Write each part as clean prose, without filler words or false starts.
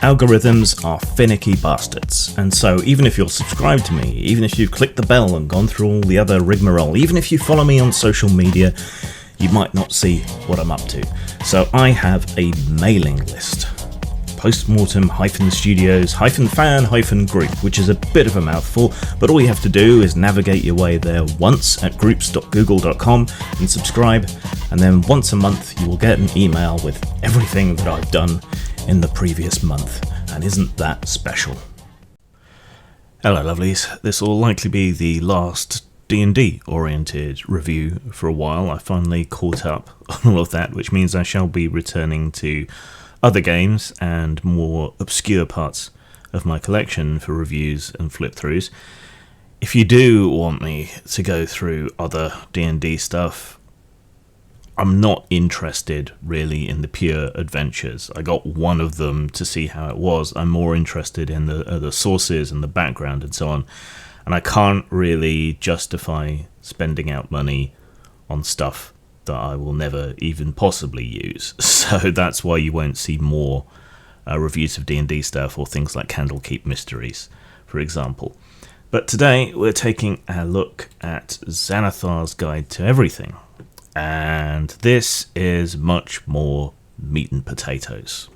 Algorithms are finicky bastards, and so even if you're subscribed to me, even if you've clicked the bell and gone through all the other rigmarole, even if you follow me on social media, you might not see what I'm up to. So I have a mailing list. Postmortem-studios-fan-group, which is a bit of a mouthful, but all you have to do is navigate your way there once at groups.google.com and subscribe, and then once a month you will get an email with everything that I've done in the previous month, and isn't that special? Hello lovelies, this will likely be the last D&D oriented review for a while. I finally caught up on all of that, which means I shall be returning to other games and more obscure parts of my collection for reviews and flip-throughs. If you do want me to go through other D&D stuff, I'm not interested really in the pure adventures. I got one of them to see how it was. I'm more interested in the sources and the background and so on. And I can't really justify spending out money on stuff that I will never even possibly use. So that's why you won't see more reviews of D&D stuff or things like Candlekeep Mysteries, for example. But today we're taking a look at Xanathar's Guide to Everything. And this is much more meat and potatoes.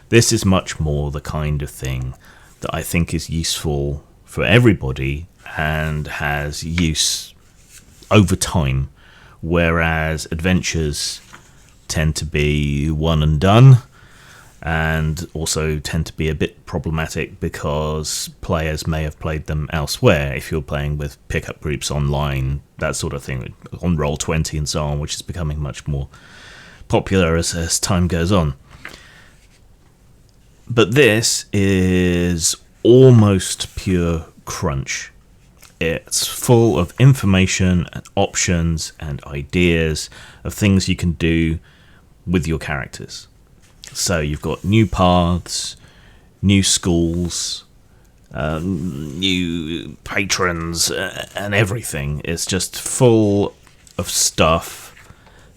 This is much more the kind of thing that I think is useful for everybody and has use over time, whereas adventures tend to be one and done, and also tend to be a bit problematic because players may have played them elsewhere. If you're playing with pickup groups online, that sort of thing, on Roll20 and so on, which is becoming much more popular as time goes on. But this is almost pure crunch. It's full of information and options and ideas of things you can do with your characters. So you've got new paths, new schools, new patrons, and everything. It's just full of stuff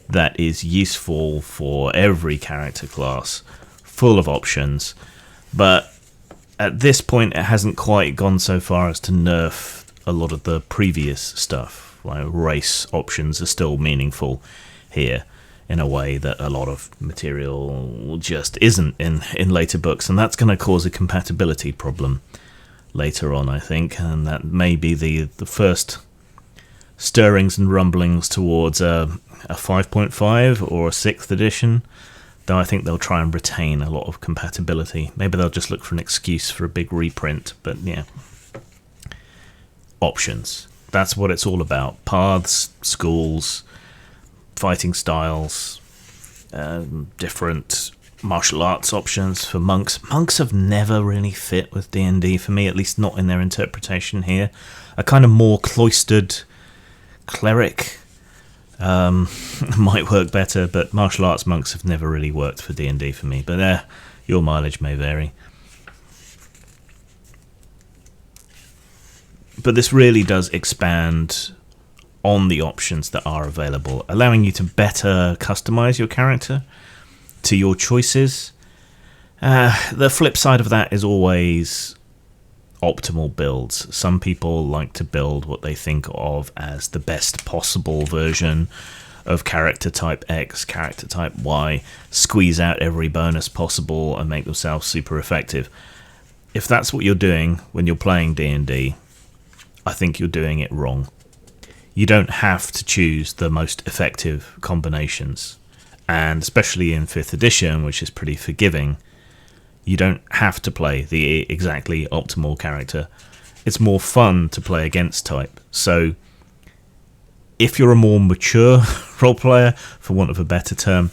that is useful for every character class, full of options. But at this point, it hasn't quite gone so far as to nerf a lot of the previous stuff. Like race options are still meaningful here in a way that a lot of material just isn't in later books, and that's going to cause a compatibility problem later on, I think, and that may be the first stirrings and rumblings towards a 5.5 or a 6th edition, though I think they'll try and retain a lot of compatibility. Maybe they'll just look for an excuse for a big reprint, but yeah. Options. That's what it's all about. Paths, schools, fighting styles, different martial arts options for monks. Monks have never really fit with D&D for me, at least not in their interpretation here. A kind of more cloistered cleric might work better, but martial arts monks have never really worked for D&D for me. But your mileage may vary. But this really does expand on the options that are available, allowing you to better customize your character to your choices. The flip side of that is always optimal builds. Some people like to build what they think of as the best possible version of character type X, character type Y, squeeze out every bonus possible and make themselves super effective. If that's what you're doing when you're playing D&D, I think you're doing it wrong. You don't have to choose the most effective combinations, and especially in 5th edition, which is pretty forgiving, you don't have to play the exactly optimal character. It's more fun to play against type. So if you're a more mature role player, for want of a better term,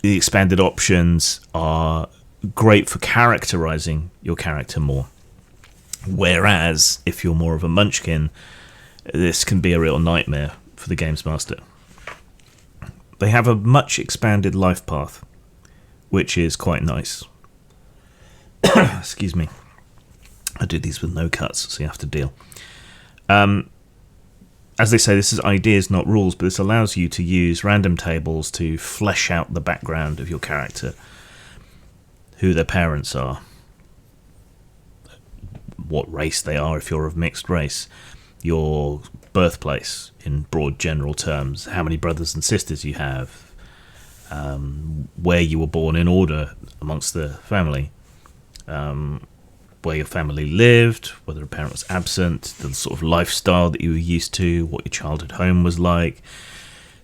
the expanded options are great for characterizing your character more. Whereas, if you're more of a munchkin, this can be a real nightmare for the Games Master. They have a much expanded life path, which is quite nice. Excuse me. I do these with no cuts, so you have to deal. As they say, this is ideas, not rules, but this allows you to use random tables to flesh out the background of your character, who their parents are, what race they are if you're of mixed race, your birthplace in broad general terms, how many brothers and sisters you have, where you were born in order amongst the family, where your family lived, whether a parent was absent, the sort of lifestyle that you were used to, what your childhood home was like,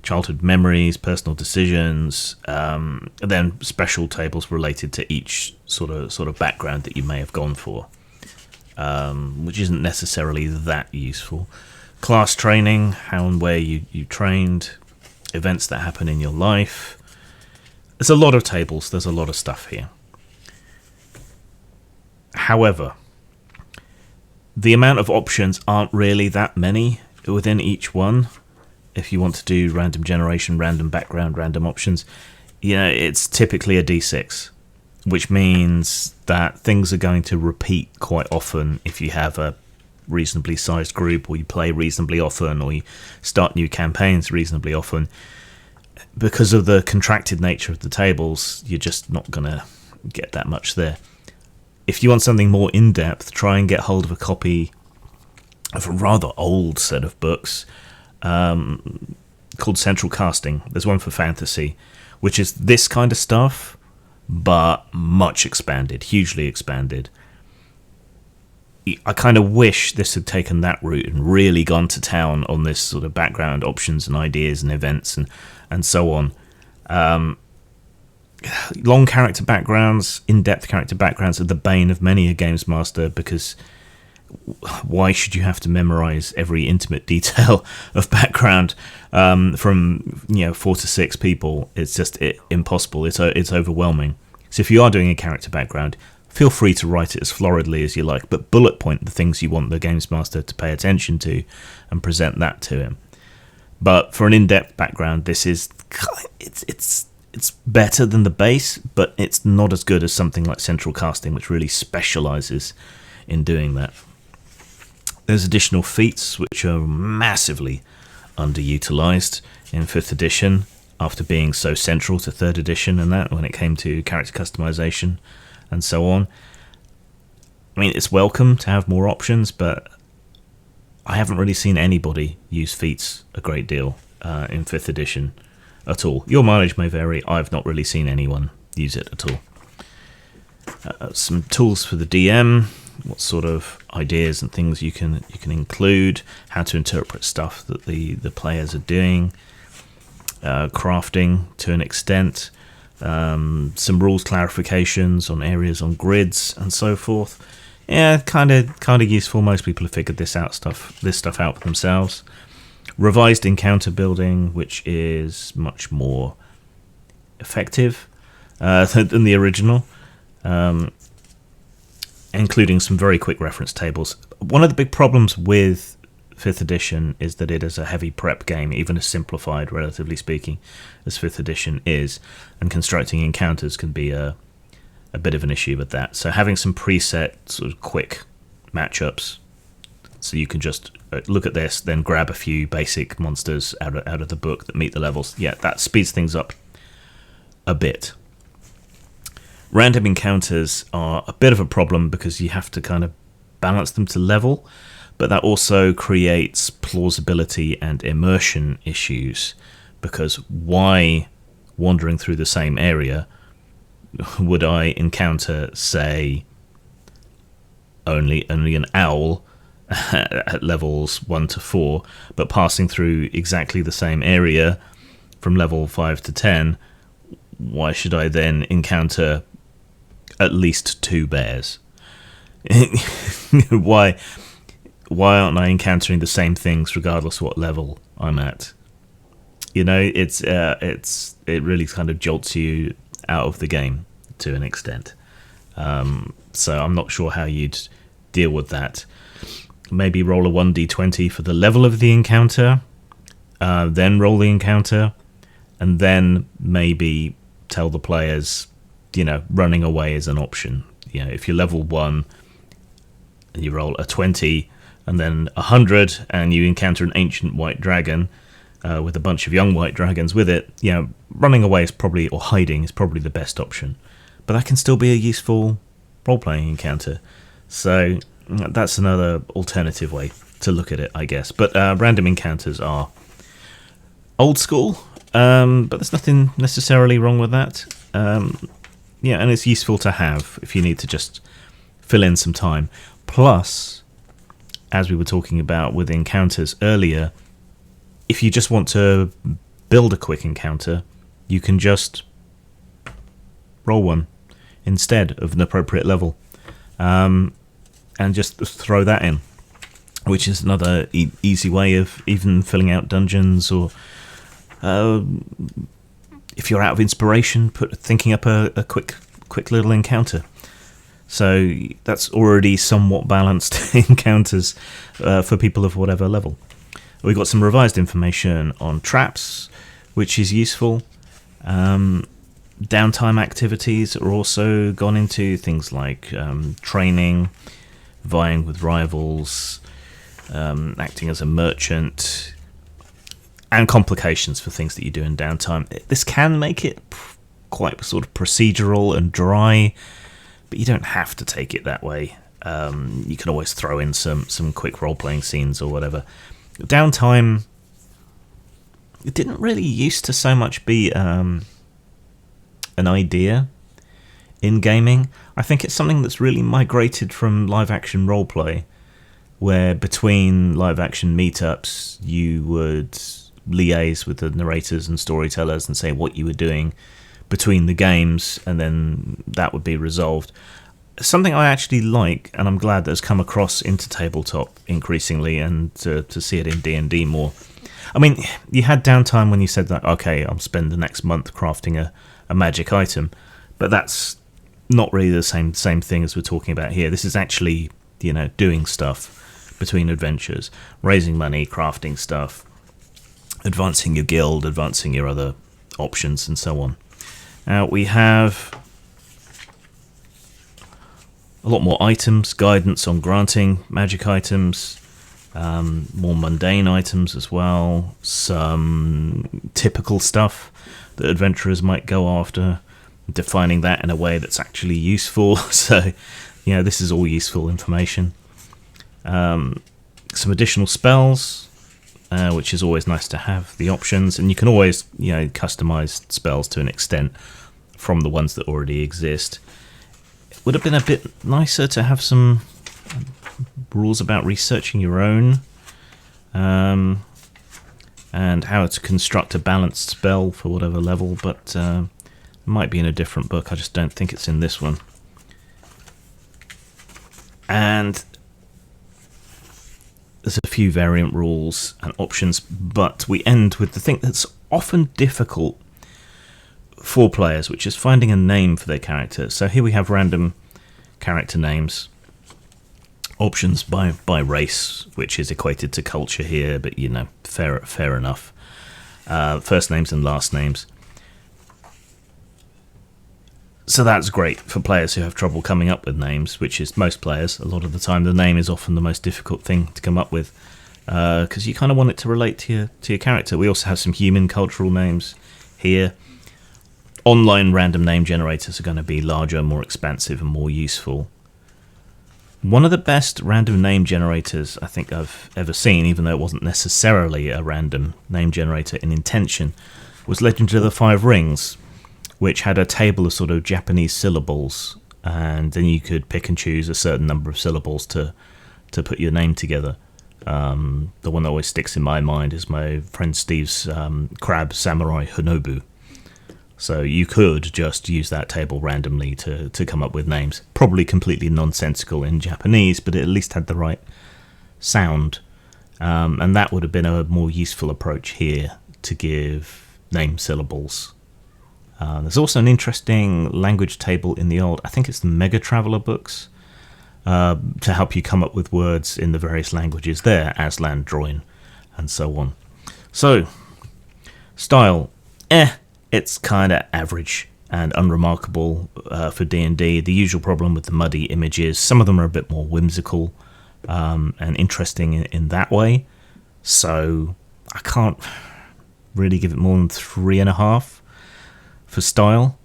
childhood memories, personal decisions, and then special tables related to each sort of background that you may have gone for, which isn't necessarily that useful. Class training, how and where you trained, events that happen in your life. There's a lot of tables, there's a lot of stuff here. However, the amount of options aren't really that many within each one. If you want to do random generation, random background, random options, it's typically a D6, which means that things are going to repeat quite often if you have a reasonably sized group, or you play reasonably often, or you start new campaigns reasonably often. Because of the contracted nature of the tables, you're just not going to get that much there. If you want something more in-depth, try and get hold of a copy of a rather old set of books called Central Casting. There's one for fantasy, which is this kind of stuff, but much expanded, hugely expanded. I kind of wish this had taken that route and really gone to town on this sort of background options and ideas and events and so on. Long character backgrounds, in-depth character backgrounds are the bane of many a games master, because why should you have to memorize every intimate detail of background from 4 to 6 people? It's just impossible. It's overwhelming. So if you are doing a character background, feel free to write it as floridly as you like, but bullet point the things you want the games master to pay attention to and present that to him. But for an in-depth background, this is it's better than the base, but it's not as good as something like Central Casting, which really specializes in doing that. There's additional feats which are massively underutilized in 5th edition, after being so central to 3rd edition and that, when it came to character customization and so on. I mean, it's welcome to have more options, but I haven't really seen anybody use feats a great deal in 5th edition at all. Your mileage may vary. I've not really seen anyone use it at all. Some tools for the DM, what sort of ideas and things you can include, how to interpret stuff that the players are doing, crafting to an extent, some rules clarifications on areas on grids and so forth. Yeah, kind of useful. Most people have figured this stuff out for themselves. Revised encounter building, which is much more effective than the original, including some very quick reference tables. One of the big problems with 5th edition is that it is a heavy prep game, even as simplified, relatively speaking, as 5th edition is, and constructing encounters can be a bit of an issue with that. So having some preset sort of quick matchups, so you can just look at this, then grab a few basic monsters out of the book that meet the levels. Yeah, that speeds things up a bit. Random encounters are a bit of a problem because you have to kind of balance them to level, but that also creates plausibility and immersion issues, because why, wandering through the same area, would I encounter, say, only an owl at levels 1 to 4, but passing through exactly the same area from level 5 to 10, why should I then encounter at least 2 bears? Why aren't I encountering the same things regardless of what level I'm at? It really kind of jolts you out of the game to an extent. So I'm not sure how you'd deal with that. Maybe roll a 1d20 for the level of the encounter, then roll the encounter, and then maybe tell the players, running away is an option. If you're level 1 and you roll a 20 and then 100 and you encounter an ancient white dragon with a bunch of young white dragons with it, running away is probably, or hiding is probably the best option. But that can still be a useful role-playing encounter. So that's another alternative way to look at it, I guess. But random encounters are old school, but there's nothing necessarily wrong with that. Yeah, and it's useful to have if you need to just fill in some time. Plus, as we were talking about with encounters earlier, if you just want to build a quick encounter, you can just roll one instead of an appropriate level, and just throw that in, which is another easy way of even filling out dungeons, or if you're out of inspiration, thinking up a quick little encounter. So that's already somewhat balanced encounters for people of whatever level. We've got some revised information on traps, which is useful. Downtime activities are also gone into, things like training, vying with rivals, acting as a merchant, and complications for things that you do in downtime. This can make it quite sort of procedural and dry, but you don't have to take it that way. You can always throw in some quick role-playing scenes or whatever. Downtime, it didn't really used to so much be an idea in gaming. I think it's something that's really migrated from live-action roleplay, where between live-action meetups you would liaise with the narrators and storytellers and say what you were doing between the games, and then that would be resolved. Something I actually like, and I'm glad that has come across into tabletop increasingly, and to see it in D&D more. I mean, you had downtime when you said that, okay, I'll spend the next month crafting a magic item, but that's not really the same thing as we're talking about here. This is actually, doing stuff between adventures, raising money, crafting stuff, advancing your guild, advancing your other options, and so on. We have a lot more items, guidance on granting magic items, more mundane items as well, some typical stuff that adventurers might go after, defining that in a way that's actually useful. So, this is all useful information. Some additional spells, which is always nice to have, the options, and you can always, customize spells to an extent from the ones that already exist. It would have been a bit nicer to have some rules about researching your own, and how to construct a balanced spell for whatever level, but it might be in a different book. I just don't think it's in this one. And there's a few variant rules and options, but we end with the thing that's often difficult for players, which is finding a name for their character. So here we have random character names, options by race, which is equated to culture here, but fair enough. First names and last names. So that's great for players who have trouble coming up with names, which is most players. A lot of the time, the name is often the most difficult thing to come up with, because you kind of want it to relate to your character. We also have some human cultural names here. Online random name generators are going to be larger, more expansive, and more useful. One of the best random name generators I think I've ever seen, even though it wasn't necessarily a random name generator in intention, was Legend of the Five Rings, which had a table of sort of Japanese syllables, and then you could pick and choose a certain number of syllables to put your name together. The one that always sticks in my mind is my friend Steve's Crab Samurai Hinobu. So you could just use that table randomly to come up with names. Probably completely nonsensical in Japanese, but it at least had the right sound. And that would have been a more useful approach here to give name syllables. There's also an interesting language table in the old, I think it's the Mega Traveller books, to help you come up with words in the various languages there, Aslan, Droin, and so on. So, style, it's kind of average and unremarkable for D&D. The usual problem with the muddy images, some of them are a bit more whimsical and interesting in that way. So I can't really give it more than 3.5 for style.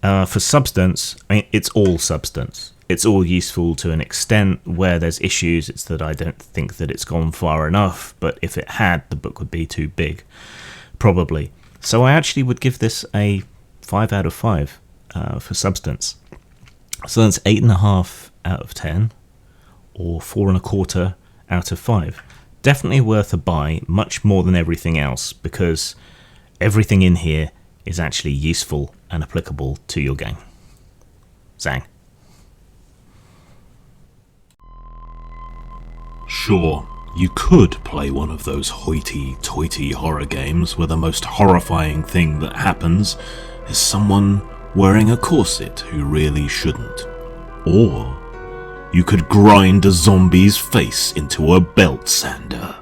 For substance, I mean, it's all substance. it's all useful to an extent. Where there's issues, it's that I don't think that it's gone far enough, but if it had, the book would be too big, probably. So I actually would give this a 5 out of 5 for substance. So that's 8.5 out of 10, or 4.25 out of 5. Definitely worth a buy, much more than everything else, because everything in here is actually useful and applicable to your game. Zang. Sure, you could play one of those hoity-toity horror games where the most horrifying thing that happens is someone wearing a corset who really shouldn't. Or you could grind a zombie's face into a belt sander.